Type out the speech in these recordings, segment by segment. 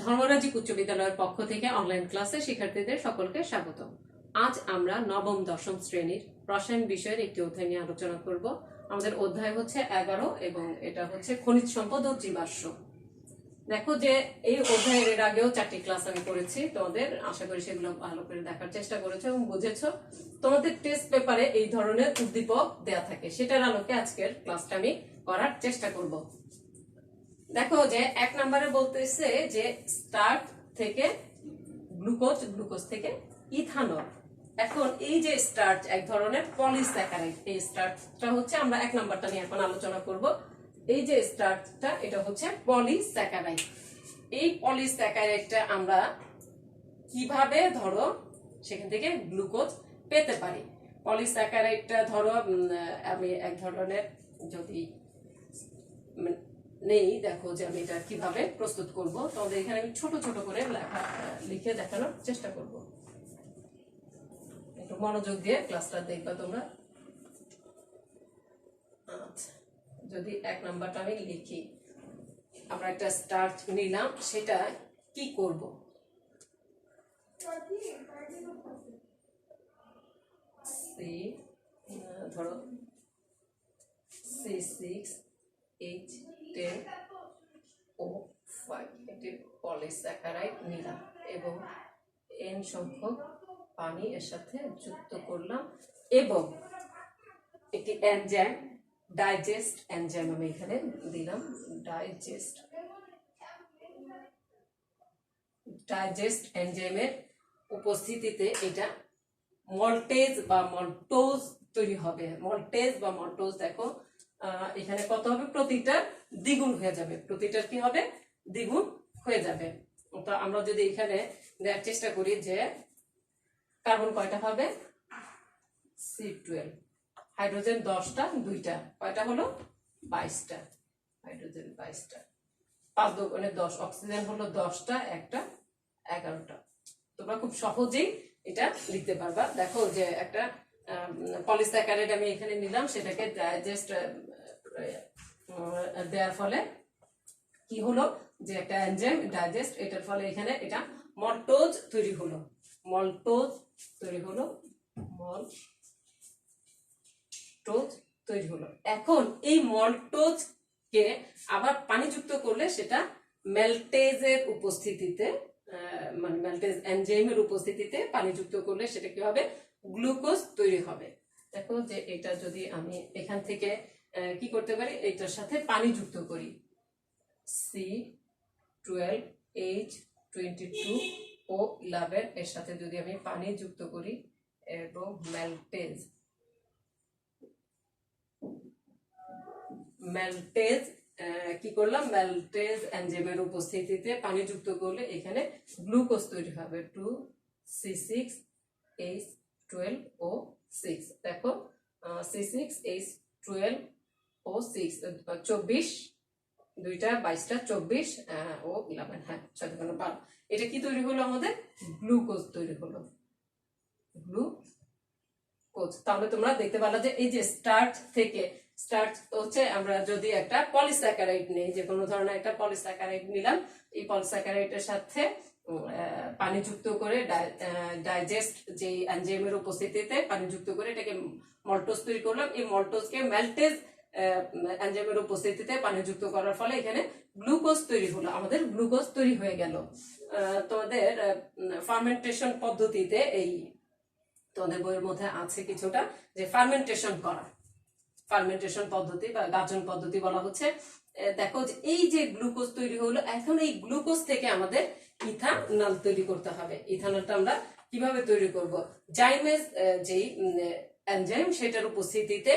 ধর্মরাজিক উচ্চ বিদ্যালয়ের পক্ষ থেকে অনলাইন ক্লাসে শিক্ষার্থীদের সকলকে স্বাগত। আজ আমরা নবম দশম শ্রেণীর রসায়ন বিষয়ের একটি অধ্যায় নিয়ে আলোচনা করব। আমাদের অধ্যায় হচ্ছে 11 এবং এটা হচ্ছে খনিজ সম্পদ ও জীবাশ্ম। দেখো যে এই অধ্যায়ের এর আগেও 4টি ক্লাস আমি করেছি, তোমাদের আশা করি সেগুলো ভালো করে দেখার চেষ্টা করেছো এবং বুঝেছো। তোমাদের টেস্ট পেপারে এই ধরনের উদ্দীপক দেয়া থাকে, সেটার আলোকে আজকের ক্লাসটা আমি করার চেষ্টা করব। দেখো যে 1 নম্বরে বলতেছে যে স্টার্চ থেকে গ্লুকোজ, গ্লুকোজ থেকে ইথানল। এখন এই যে স্টার্চ এক ধরনের পলিস্যাকারাইড, এই স্টার্চটা হচ্ছে আমরা 1 নম্বরটা নিয়ে এখন আলোচনা করব। এই যে স্টার্চটা এটা হচ্ছে পলিস্যাকারাইড। এই পলিস্যাকারাইডটা আমরা কিভাবে ধরো সেখান থেকে গ্লুকোজ পেতে পারি। পলিস্যাকারাইডটা ধরো আমি এক ধরনের যদি নেই, দেখো যে আমি এটা কিভাবে প্রস্তুত করব। তোমাদের এখানে আমি ছোট ছোট করে লিখে দেখানোর চেষ্টা করব, একটু মনোযোগ দিয়ে ক্লাসটা দেখবা তোমরা। আচ্ছা, যদি 1 নাম্বারটা আমি লিখি, আমরা একটা স্টার্চ নিলাম, সেটা কি করব? ধরো C6H10O5 এটি পলিস্যাকারাইড নিলাম এবং n সংখ্যক পানি এর সাথে যুক্ত করলাম এবং একটি এনজাইম, ডাইজেস্ট এনজাইম আমি এখানে দিলাম। ডাইজেস্ট এনজাইমের উপস্থিতিতে এটা মল্টেজ বা মল্টোজ তৈরি হবে। মল্টেজ বা মল্টোজ দেখো এখানে কত হবে, প্রতিটা দ্বিগুণ হয়ে যাবে, প্রতিটার কি হবে, দ্বিগুণ হয়ে যাবে। তো আমরা যদি এখানে দেওয়ার চেষ্টা করি যে কার্বন কয়টা হবে, C12, হাইড্রোজেন 10টা, 2টা, কয়টা হলো 22টা, হাইড্রোজেন 22টা, 5 দুগুণে 10, অক্সিজেন হলো 10টা, একটা 11টা। তোমরা খুব সহজেই এটা লিখতে পারবা। দেখো যে একটা পলিস্যাকারাইড আমি এখানে নিলাম, সেটাকে ডাইজেস্ট দেওয়ার ফলে কি হলো যে একটা এনজাইম ডাইজেস্ট, এটার ফলে এখানে এটা মল্টোজ তৈরি হলো, মল্টোজ তৈরি হলো, মল্টোজ তৈরি হলো। এখন এই মল্টোজ কে আবার পানিযুক্ত করলে সেটা মেল্টেজের উপস্থিতিতে, মানে মেল্টেজ এনজাইমের উপস্থিতিতে পানিযুক্ত করলে সেটা কি হবে, গ্লুকোজ তৈরি হবে। দেখো যে এটা যদি আমি এখান থেকে কি করতে পারি, এটার সাথে পানি যুক্ত করি, C12H22O11 এর সাথে যদি আমি পানি যুক্ত করি এবং মেল্টেজ কি করলাম, মেল্টেজ এনজাইমের উপস্থিতিতে পানি যুক্ত করলে এখানে গ্লুকোজ তৈরি হবে, 2C6H12O6। দেখো C6H12O6 24, 2টা 22টা 24 ও 11, হ্যাঁ 12। এটা কি তৈরি হলো, আমাদের গ্লুকোজ তৈরি হলো, গ্লুকোজ। তাহলে তোমরা দেখতে পারলা যে এই যে স্টার্চ থেকে, স্টার্চ হচ্ছে আমরা যদি একটা পলিস্যাকারাইড নেই, যে কোনো ধরনের একটা পলিস্যাকারাইড নিলাম, এই পলিস্যাকারাইডের সাথে পানি যুক্ত করে ডাইজেস্ট যে এনজাইমের উপস্থিতিতে পানি যুক্ত করে এটাকে মল্টোজ তৈরি করলাম। এই মল্টোজকে মেল্টেজ এনজাইমের উপস্থিতিতে পানি যুক্ত করার ফলে এখানে গ্লুকোজ তৈরি হলো, আমাদের গ্লুকোজ তৈরি হয়ে গেল। তোমাদের ফার্মেন্টেশন পদ্ধতিতে, এই তোমাদের বইয়ের মধ্যে আছে কিছুটা, যে ফার্মেন্টেশন করা, ফার্মেন্টেশন পদ্ধতি বা গাজন পদ্ধতি বলা হচ্ছে। দেখো যে এই যে গ্লুকোজ তৈরি হলো, এখন এই গ্লুকোজ থেকে আমাদের ইথানল তৈরি করতে হবে। ইথানলটা আমরা কিভাবে তৈরি করব, জাইমেজ যেই এনজাইম সেটার উপস্থিতিতে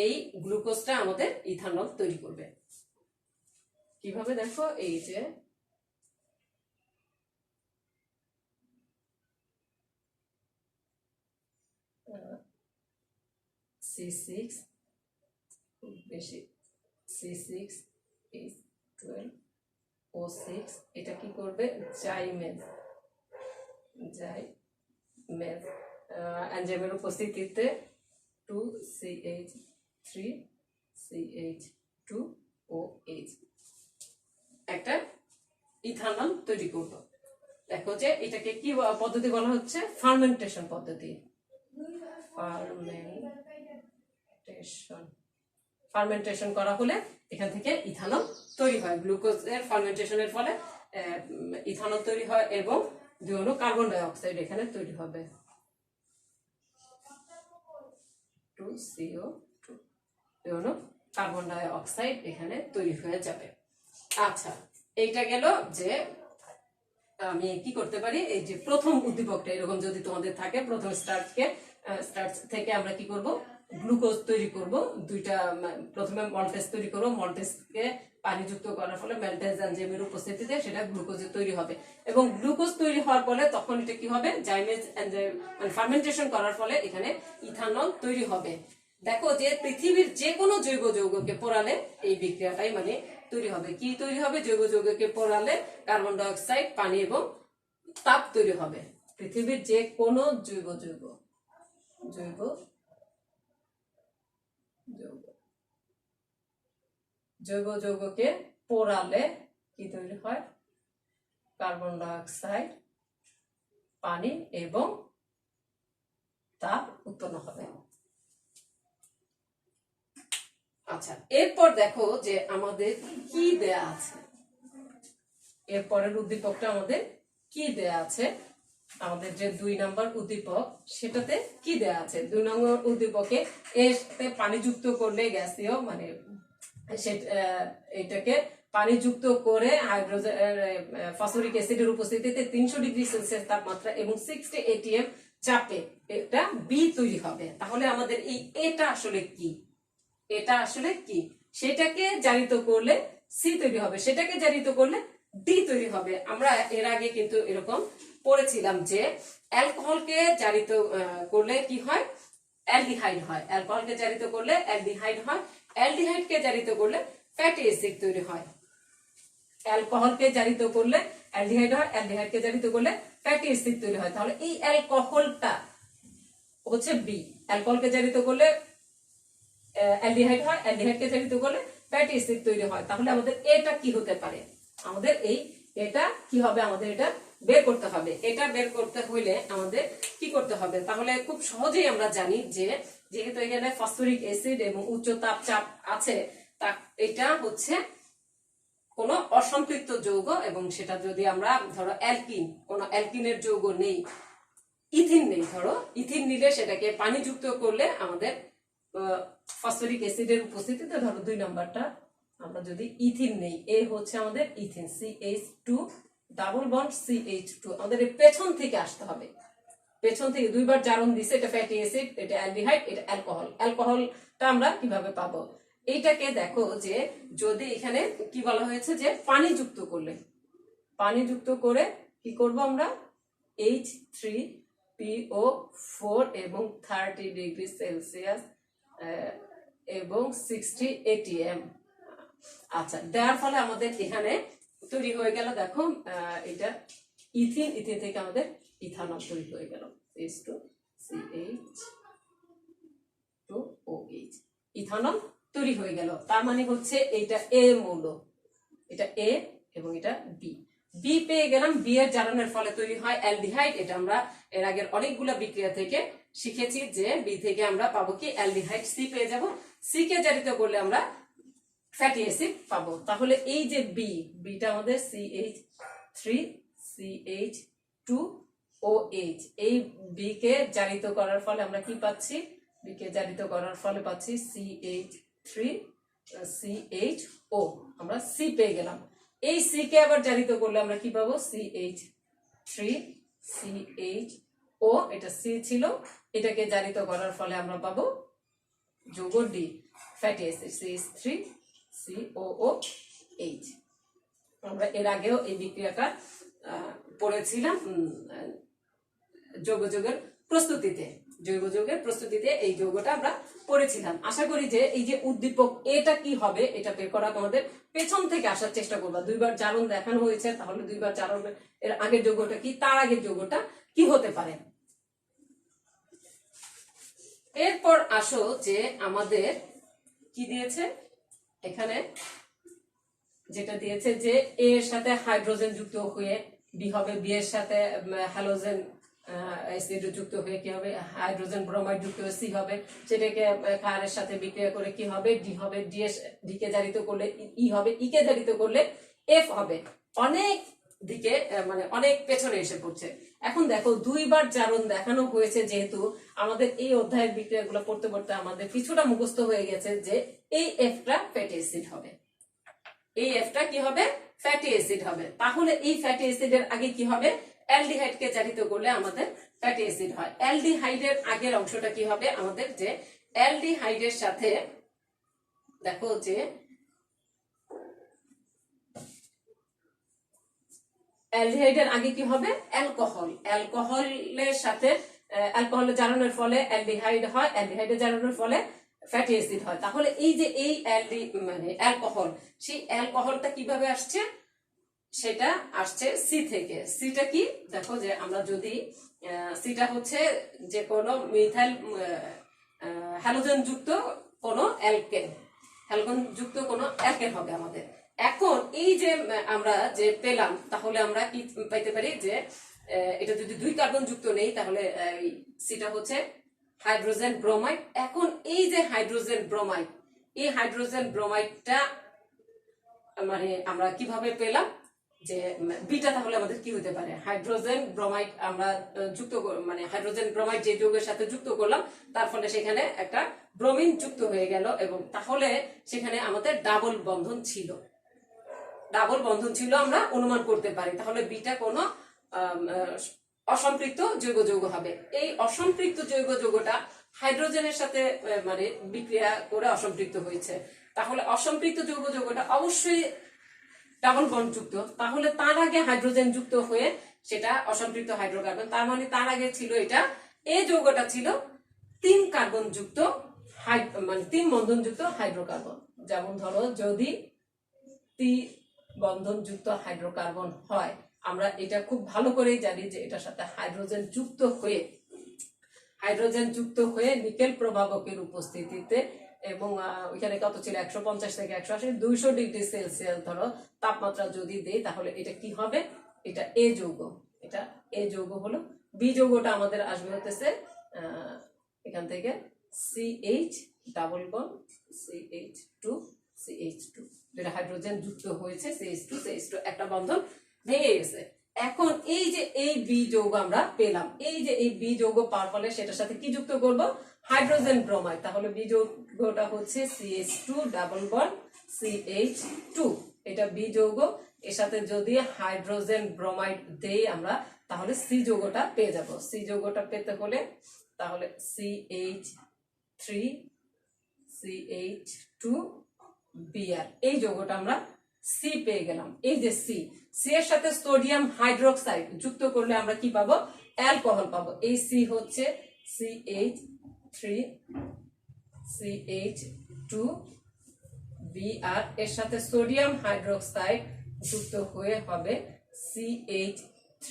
এই গ্লুকোজটা আমাদের ইথানল তৈরি করবে। কিভাবে, দেখো এই যে C6 বেশি C6H12O6 এটা কি করবে, জাইমেজ এনজাইমের উপস্থিতিতে 2CH3CH2OH একটা ইথানল তৈরি করব। দেখো যে এটাকে কি পদ্ধতি বলা হচ্ছে, ফার্মেন্টেশন পদ্ধতি। ফার্মেন্টেশন করা হলে এখান থেকে ইথানল তৈরি হয়। গ্লুকোজের ফার্মেন্টেশনের ফলে ইথানল তৈরি হয় এবং 2 অণু কার্বন ডাই অক্সাইড এখানে তৈরি হবে, 2CO2, 2 অণু কার্বন ডাই অক্সাইড এখানে তৈরি হয়ে যাবে। আচ্ছা, এইটা গেল যে আমি কি করতে পারি, এই যে প্রথম উদ্দীপকটা এরকম যদি তোমাদের থাকে, প্রথম স্টার্ট থেকে আমরা কি করব, গ্লুকোজ তৈরি করব। দুইটা প্রথমে মল্টেজ তৈরি করব, মল্টেজকে পানিযুক্ত করার ফলে ম্যালটেজ এনজাইমের উপস্থিতিতে সেটা গ্লুকোজ তৈরি হবে এবং গ্লুকোজ তৈরি হওয়ার ফলে তখন এটা কি হবে, জাইমেজ এনজাইম মানে ফার্মেন্টেশন করার ফলে এখানে ইথানল তৈরি হবে। দেখো যে পৃথিবীর যে কোনো জৈব যৌগকে পোড়ালে এই বিক্রিয়াটাই মানে তৈরি হবে। কি তৈরি হবে, জৈব যৌগকে পোড়ালে কার্বন ডাই অক্সাইড, পানি এবং তাপ তৈরি হবে। পৃথিবীর যে কোনো জৈব যৌগকে পোড়ালে কি তৈরি হয়, কার্বন ডাই অক্সাইড, পানি এবং তাপ উৎপন্ন হবে। আচ্ছা, এরপর দেখো যে আমাদের কি দেয়া আছে, এরপরের উদ্দীপকটা আমাদের কি দেয়া আছে, আমাদের যে 2 নম্বর উদ্দীপক সেটাতে কি দেয়া আছে। 2 নম্বর উদ্দীপকে এতে পানি যুক্ত করলে গ্যাসীয় মানে এটাকে পানি যুক্ত করে হাইড্রোজেন ফসফরিক অ্যাসিডের উপস্থিতিতে 300 ডিগ্রি সেলসিয়াস তাপমাত্রা এবং 60 atm চাপে এটা বি তৈরি হবে। তাহলে আমাদের এই এটা আসলে কি, এটা আসলে কি, সেটাকে জারিত করলে সি তৈরি হবে, সেটাকে জারিত করলে ডি তৈরি হবে। আমরা এর আগে কিন্তু এরকম পড়েছিলাম যে অ্যালকোহলকে জারিত করলে কি হয়, অ্যালডিহাইড হয়, অ্যালকোহলকে জারিত করলে অ্যালডিহাইড হয়, অ্যালডিহাইডকে জারিত করলে ফ্যাটি অ্যাসিড তৈরি হয়। অ্যালকোহলকে জারিত করলে অ্যালডিহাইড হয়, অ্যালডিহাইডকে জারিত করলে ফ্যাটি অ্যাসিড তৈরি হয়। তাহলে এই অ্যালকোহলটা হচ্ছে বি, অ্যালকোহলকে জারিত করলে অ্যালডিহাইড হয়, অ্যালডিহাইডকে জারিত করলে ফ্যাটি অ্যাসিড তৈরি হয়। তাহলে আমাদের এটা কি হতে পারে, আমাদের এটা কি হবে, আমাদের এটা বের করতে হবে। এটা বের করতে হইলে আমাদের কি করতে হবে, তাহলে খুব সহজেই আমরা জানি যে যেহেতু এখানে ফসফরিক অ্যাসিড এবং উচ্চ তাপ চাপ আছে, তা এটা হচ্ছে কোন অসম্পৃক্ত যৌগ এবং সেটা যদি আমরা ধরো অ্যালকিন, কোন অ্যালকিনের যৌগ নেই, ইথিন নেই, ধরো ইথিন নিলে সেটাকে পানি যুক্ত করলে আমাদের ফসফরিক অ্যাসিডের উপস্থিতিতে, ধরো 2 নাম্বারটা আমরা যদি ইথিন নেই, এ হচ্ছে আমাদের ethene, CH2 double bond CH2, আমাদের পেছন থেকে আসতে হবে, পেছন থেকে 2 বার জারণ দিছে, এটা ফ্যাটি অ্যাসিড, এটা অ্যালডিহাইড, এটা অ্যালকোহল। অ্যালকোহলটা আমরা কিভাবে পাবো, এইটাকে দেখো যে যদি এখানে কি বলা হয়েছে যে পানি যুক্ত করলে, পানি যুক্ত করে কি করব আমরা, H3PO4 এবং 30 ডিগ্রি সেলসিয়াস এবং 60 atm। আচ্ছা, দেওয়ার ফলে আমাদের এখানে তৈরি হয়ে গেল, দেখো এটা ইথিন, ইথিন থেকে আমাদের ইথানল তৈরি হয়ে গেল, H2CH2OH, ইথানল তৈরি হয়ে গেল। তার মানে হচ্ছে এইটা এ মৌল, এটা এ এবং এটা বি, বি পেয়ে গেলাম। বি এর জারণের ফলে তৈরি হয় অ্যালডিহাইড। এটা আমরা এর আগের অনেকগুলা বিক্রিয়া থেকে শিখেছি যে বি থেকে আমরা পাবো কি, অ্যালডিহাইড। সি পেয়ে যাব, সি কে জারিত করলে আমরা ফ্যাটি অ্যাসিড পাবো। তাহলে এই যে বিটা আমাদের CH3CH2OH, এই বি কে জারিত করার ফলে আমরা কি পাচ্ছি, বি কে জারিত করার ফলে পাচ্ছি CH3CHO, আমরা সি পেয়ে গেলাম। এই সি কে আবার জারিত করলে আমরা কি পাবো, CH3CHO, এটা সি ছিল, এটাকে জারিত করার ফলে আমরা পাবো যৌগ ডি, ফ্যাটি অ্যাসিড, CH3COOH। আমরা এর আগেও এই বিক্রিয়াটা পড়েছিলাম জৈব যৌগের প্রস্তুতিতে এই যৌগটা আমরা পড়েছিলাম। আশা করি যে এই যে উদ্দীপক এটা কি হবে, এটা বের করা তোমাদের পেছন থেকে আসার চেষ্টা করবা। 2 বার জারণ দেখানো হয়েছে, তাহলে 2 বার জারণ এর আগের যৌগটা কি, তার আগের যৌগটা কি হতে পারে। এরপর আসো যে আমাদের কি দিয়েছে, এখানে যেটা দিয়েছে যে এ এর সাথে হাইড্রোজেন যুক্ত হয়ে বি হবে, বি এর সাথে হ্যালোজেন অ্যাসিড যুক্ত হয়ে কি হবে, হাইড্রোজেন ব্রোমাইড যুক্ত হয়ে সি হবে, সেটাকে ক্ষারের সাথে বিক্রিয়া করে কি হবে, ডি হবে, ডি কে জারিত করলে ই হবে, ই কে জারিত করলে এফ হবে। অনেক দিকে মানে অনেক পেছনে এসে পড়ছে। এখন দেখো দুইবার জারণ দেখানো হয়েছে, যেহেতু আমাদের এই অধ্যায়ের বিক্রিয়াগুলো পড়তে পড়তে আমাদের কিছুটা মুখস্থ হয়ে গেছে যে এই এফটা ফ্যাটি অ্যাসিড হবে, এই এফটা কি হবে, ফ্যাটি অ্যাসিড হবে। তাহলে এই ফ্যাটি অ্যাসিডের আগে কি হবে, অ্যালডিহাইড কে জারিত করলে আমাদের ফ্যাটি অ্যাসিড হয়। অ্যালডিহাইডের আগের অংশটা কি হবে আমাদের, যে অ্যালডিহাইডের সাথে দেখো যে অ্যালডিহাইডের আগে কি হবে, অ্যালকোহল, অ্যালকোহলের সাথে অ্যালকোহলের জারণের ফলে অ্যালডিহাইড হয়, অ্যালডিহাইডের জারণের ফলে ফ্যাটি অ্যাসিড হয়। তাহলে এই যে এই মানে অ্যালকোহল, সেই অ্যালকোহলটা কিভাবে আসছে, সেটা আসছে সি থেকে। সিটা কি দেখো, যে আমরা যদি সিটা হচ্ছে যে কোনো মিথাইল হ্যালোজেন যুক্ত কোনো অ্যালকেন, হ্যালোজেন যুক্ত কোনো অ্যালকেন হবে আমাদের। এখন এই যে আমরা যে পেলাম, তাহলে আমরা কি পাইতে পারি, যে এটা যদি 2 কার্বন যুক্ত নেই তাহলে সিটা হচ্ছে হাইড্রোজেন ব্রোমাইড। এখন এই যে হাইড্রোজেন ব্রোমাইড, এই হাইড্রোজেন ব্রোমাইডটা মানে আমরা কিভাবে পেলাম, যে বিটা তাহলে আমাদের কি হতে পারে, হাইড্রোজেন ব্রোমাইড আমরা যুক্ত মানে হাইড্রোজেন ব্রোমাইড যে যৌগের সাথে যুক্ত করলাম, তার ফলে সেখানে একটা ব্রোমিন যুক্ত হয়ে গেল, এবং তাহলে সেখানে আমাদের ডাবল বন্ধন ছিল, ডাবল বন্ধন ছিল আমরা অনুমান করতে পারি। তাহলে বিটা কোনো অসম্পৃক্ত জৈব যৌগ হবে। এই অসম্পৃক্ত জৈব যৌগটা হাইড্রোজেনের সাথে মানে বিক্রিয়া করে অসম্পৃক্ত হয়েছে। তাহলে অসম্পৃক্ত জৈব যৌগটা অবশ্যই ডাবল বন্ড যুক্ত, তাহলে তার আগে হাইড্রোজেন যুক্ত হয়ে সেটা অসম্পৃক্ত হাইড্রোকার্বন। তার মানে তার আগে ছিল এটা, এই যৌগটা ছিল 3 কার্বন যুক্ত মানে 3 বন্ধন যুক্ত হাইড্রোকার্বন। যেমন ধরো যদি 3 বন্ধন যুক্ত হাইড্রোকার্বন হয়, আমরা এটা খুব ভালো করেই জানি যে এটার সাথে হাইড্রোজেন যুক্ত হয়ে নিকেল প্রভাবকের উপস্থিতিতে, এবং ওইখানে কত ছিল 150 থেকে 180 200 ডিগ্রি সেলসিয়াস ধরো তাপমাত্রা যদি দেই, তাহলে এটা কি হবে, এটা এ যৌগ, এটা এ যৌগ হলো। বি যৌগটা আমাদের আসবে হতেছে এখান থেকে CH ডাবল বন্ড CH2 যেটা হাইড্রোজেন যুক্ত হয়েছে, CH2 একটা বন্ধন ভেঙে গেছে। এখন এই যে এই বি যৌগ আমরা পেলাম, এই যে এই বি যৌগ পাওয়ার ফলে সেটার সাথে কি যুক্ত করব, হাইড্রোজেন ব্রোমাইড। তাহলে বি যৌগটা হচ্ছে CH2 ডাবল বন্ড CH2, এটা বি যৌগ। এর সাথে যদি হাইড্রোজেন ব্রোমাইড দেই আমরা, তাহলে সি যৌগটা পেয়ে যাব। সি যৌগটা পেতে হলে তাহলে CH3 CH2 Br, এই যৌগটা আমরা সি পেয়ে গেলাম। এই যে সি এর সাথে সোডিয়াম হাইড্রোক্সাইড যুক্ত করলে আমরা কি পাবো, অ্যালকোহল পাবো। এই সি হচ্ছে CH3 CH2 Br, এর সাথে সোডিয়াম হাইড্রোক্সাইড যুক্ত হয়ে হবে CH3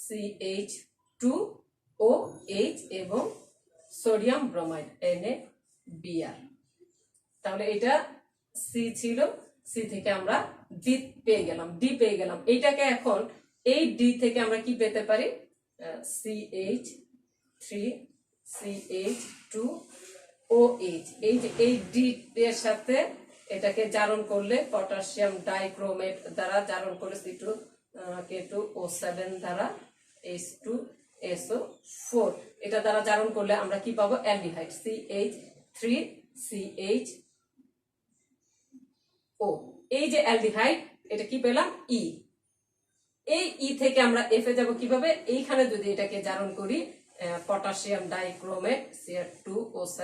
CH2OH এবং সোডিয়াম ব্রোমাইড NaBr। তাহলে এটা সি ছিল, সি থেকে আমরা ডি পেয়ে গেলাম। এইটাকে এখন এই ডি থেকে আমরা কি পেতে পারি, CH3 CH2OH। এই যে এই ডি এর সাথে এটাকে জারণ করলে পটাশিয়াম ডাইক্রোমেট দ্বারা জারণ করে C2K2O7 দ্বারা H2SO4, এটা দ্বারা জারণ করলে আমরা কি পাবো, অ্যালডিহাইড CH3CHO। এই যে অ্যালডিহাইড, এটা কি পেলাম, ই। এই ই থেকে আমরা এফ এ যাব কিভাবে, এইখানে যদি এটাকে জারণ করি পটাশিয়াম ডাইক্রোমেট Cr2O7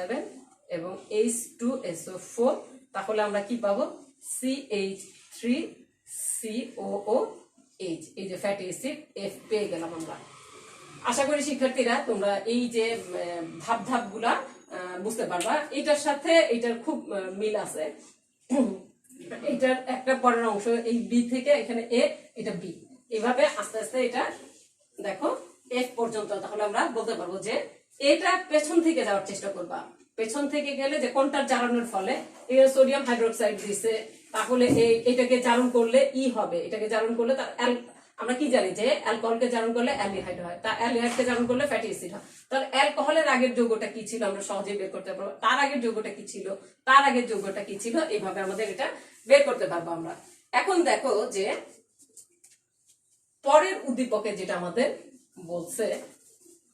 এবং H2SO4, তাহলে আমরা কি পাবো, CH3COOH, এই যে ফ্যাটি অ্যাসিড এফ পেয়ে গেলাম আমরা। আশা করি শিক্ষার্থীরা তোমরা এই যে ধাপগুলা বুঝতে পারবা। এটার সাথে এটার খুব মিল আছে। এটার একটা পরের অংশ এই বি থেকে এখানে এ, এটা বি, এভাবে আস্তে আস্তে এটা দেখো এফ পর্যন্ত। তাহলে আমরা বলতে পারবো যে এটা পেছন থেকে যাওয়ার চেষ্টা করবা, পেছন থেকে গেলে যে কোনটার জারণের ফলে এই সোডিয়াম হাইড্রোক্সাইড দিছে, তাহলে এটাকে জারণ করলে ই হবে, এটাকে জারণ করলে তার আমরা কি জানি যে অ্যালকোহলকে জারণ করলে অ্যালডিহাইড হয়, তা অ্যালডিহাইডকে জারণ করলে ফ্যাটি অ্যাসিড হয়। তাহলে অ্যালকোহলের আগের যৌগটা কি ছিল আমরা সহজেই বের করতে পারবো, তার আগের যৌগটা কি ছিল, তার আগের যৌগটা কি ছিল, এইভাবে আমাদের এটা বের করতে পারবো আমরা। এখন দেখো যে পরের উদ্দীপকে যেটা আমাদের বলছে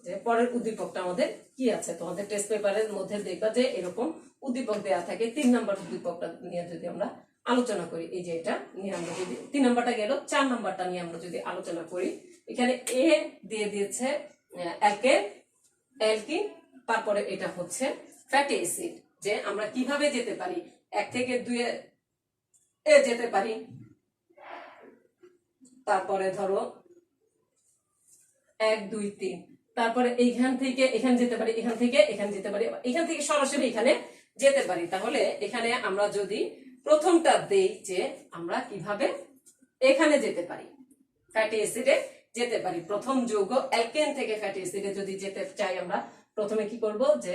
যে পরের উদ্দীপকটা আমাদের কি আছে, তোমাদের টেস্ট পেপারের মধ্যে দেখবা যে এরকম উদ্দীপক দেওয়া থাকে। 3 নম্বর উদ্দীপকটা নিয়ে যদি আমরা আলোচনা করি, এই যে এটা নিয়ে আমরা যদি 3 নম্বরটা গেল, 4 নম্বরটা নিয়ে আমরা যদি আলোচনা করি, এখানে এ দিয়ে দিয়েছে অ্যালকিন, তারপরে এটা হচ্ছে ফ্যাটি অ্যাসিড। যে আমরা কিভাবে যেতে পারি 1 থেকে 2 এ যেতে পারি, তারপরে ধরো 1 2 3, তারপরে এইখান থেকে এখানে যেতে পারি, এখান থেকে এখানে যেতে পারি, এখান থেকে সরাসরি এখানে যেতে পারি। তাহলে এখানে আমরা যদি প্রথমটা দেই যে আমরা কিভাবে এখানে যেতে পারি, ফ্যাটি অ্যাসিডে যেতে পারি। প্রথম যৌগ অ্যালকেন থেকে ফ্যাটি অ্যাসিডে যদি যেতে চাই, আমরা প্রথমে কি করব যে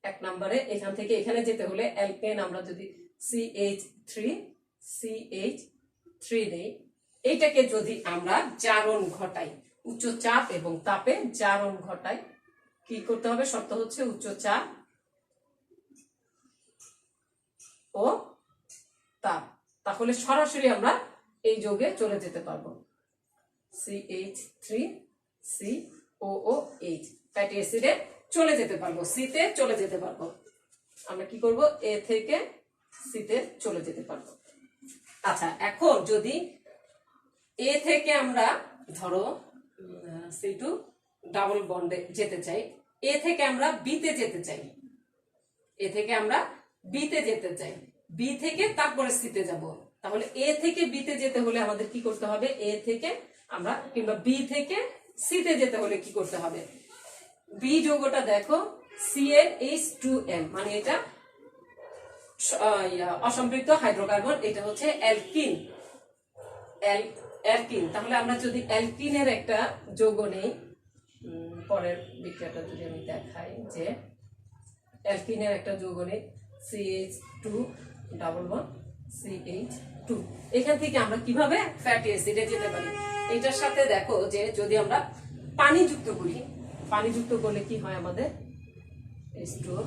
1 নম্বরে এখান থেকে এখানে যেতে হলে অ্যালকেন আমরা যদি CH3 দেই, এইটাকে যদি আমরা জারণ ঘটাই, উচ্চ চাপ এবং তাপে জারণ ঘটাই, কি করতে হবে, শর্ত হচ্ছে উচ্চ চাপ ও তাপ, তাহলে সরাসরি আমরা এই যৌগে চলে যেতে পারবো। CH3COOH ফ্যাটি অ্যাসিডে চলে যেতে পারবো, সি তে চলে যেতে পারবো। আমরা কি করব, এ থেকে সি তে চলে যেতে পারবো। আচ্ছা, এখন যদি এ থেকে আমরা ধরো C2 ডাবল বন্ডে যেতে চাই, এ থেকে আমরা বি তে যেতে চাই, এ থেকে আমরা বি তে যেতে চাই, বি থেকে তারপরে সি তে যাব। তাহলে এ থেকে বি তে যেতে হলে আমাদের কি করতে হবে, এ থেকে আমরা কিংবা বি থেকে সি তে যেতে হলে কি করতে হবে, বি যৌগটা দেখো CnH2n, মানে এটা অসম্পৃক্ত হাইড্রোকার্বন, এটা হচ্ছে অ্যালকিন। তাহলে আমরা যদি অ্যালকিনের একটা যৌগ নেই, পরের বিক্রিয়াটা যদি আমি দেখাই যে অ্যালকিনের একটা যৌগ নেই CH2 ডাবল বন্ড CH2, এখান থেকে আমরা কিভাবে ফ্যাটি অ্যাসিডে যেতে পারি। এটার সাথে দেখো যে যদি আমরা পানি যুক্ত করি, পানি যুক্ত করলে কি হয় আমাদের, H2O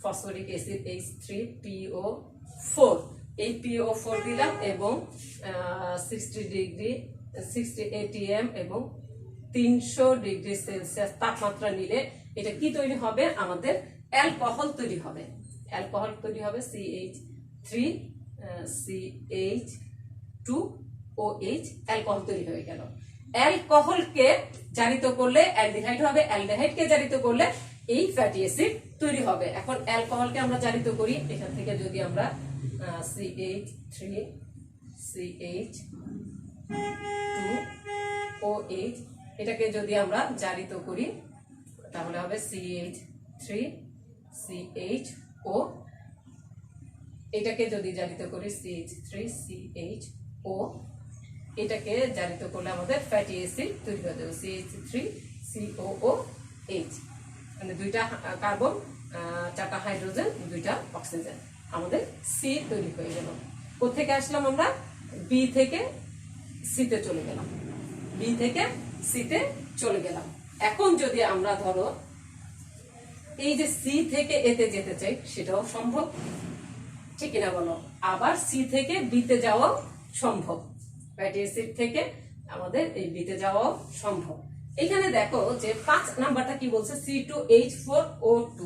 ফসফরিক অ্যাসিড H3PO4, এই PO4 দিলাম এবং 60 atm এবং 300 ডিগ্রি সেলসিয়াস তাপমাত্রা নিলে এটা কি তৈরি হবে, আমাদের অ্যালকোহল তৈরি হবে। অ্যালকোহল তৈরি হবে CH3CH2OH, অ্যালকোহল তৈরি হয়ে গেল। অ্যালকোহলকে জারিত করলে অ্যালডিহাইড হবে, অ্যালডিহাইডকে জারিত করলে এই ফ্যাটি অ্যাসিড তৈরি হবে। এখন অ্যালকোহলকে আমরা জারিত করি, এখান থেকে যদি আমরা CH3CH2OH এটাকে যদি আমরা জারিত করি, তাহলে হবে CH3CHO, এটাকে যদি জারিত করি CH3CHO, এটাকে জারিত করলে আমাদের ফ্যাটি অ্যাসিড তৈরি হয়ে যাবে CH3COOH, মানে 2টা কার্বন, 4টা হাইড্রোজেন, 2টা অক্সিজেন, আমাদের সি তৈরি হয়ে গেল। কোথেকে আসলাম আমরা, বি থেকে সিতে চলে গেলাম, বি থেকে সিতে চলে গেলাম। এখন যদি আমরা ধরো এই যে সি থেকে এতে যেতে চাই, সেটাও সম্ভব, ঠিক না বলো, আবার সি থেকে বিতে যাওয়াও সম্ভব, ফ্যাটি অ্যাসিড থেকে আমাদের এই বিতে যাওয়াও সম্ভব। এখানে দেখো যে 5 নাম্বারটা কি বলছে, C2H4O2,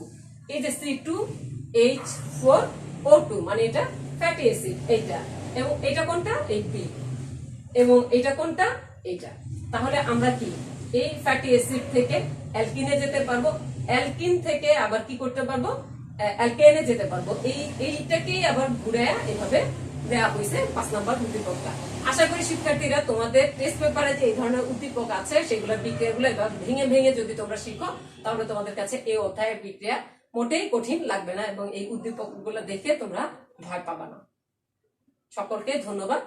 এই যে C2H4O2 মানে এটা ফ্যাটি অ্যাসিড, এইটা, এবং এটা কোনটা, এই বি, এবং এটা কোনটা, এইটা। তাহলে আমরা কি এই ফ্যাটি অ্যাসিড থেকে অ্যালকিনে যেতে পারবো, অ্যালকিন থেকে আবার কি করতে পারবো, অ্যালকেনে যেতে পারবো। এইটাকেই আবার ঘুরে এভাবে দেয়া হয়েছে 5 নাম্বার উদ্দীপকটা। আশা করি শিক্ষার্থীরা তোমাদের টেস্ট পেপারে যে এই ধরনের উদ্দীপক আছে সেগুলোর বিক্রিয়াগুলো এবার ভেঙে ভেঙে যদি তোমরা শিখো, তাহলে তোমাদের কাছে এই অধ্যায়ের বিক্রিয়া মোটেই কঠিন লাগবে না এবং এই উদ্দীপকগুলো দেখে তোমরা ভয় পাবা না। সকলকে ধন্যবাদ।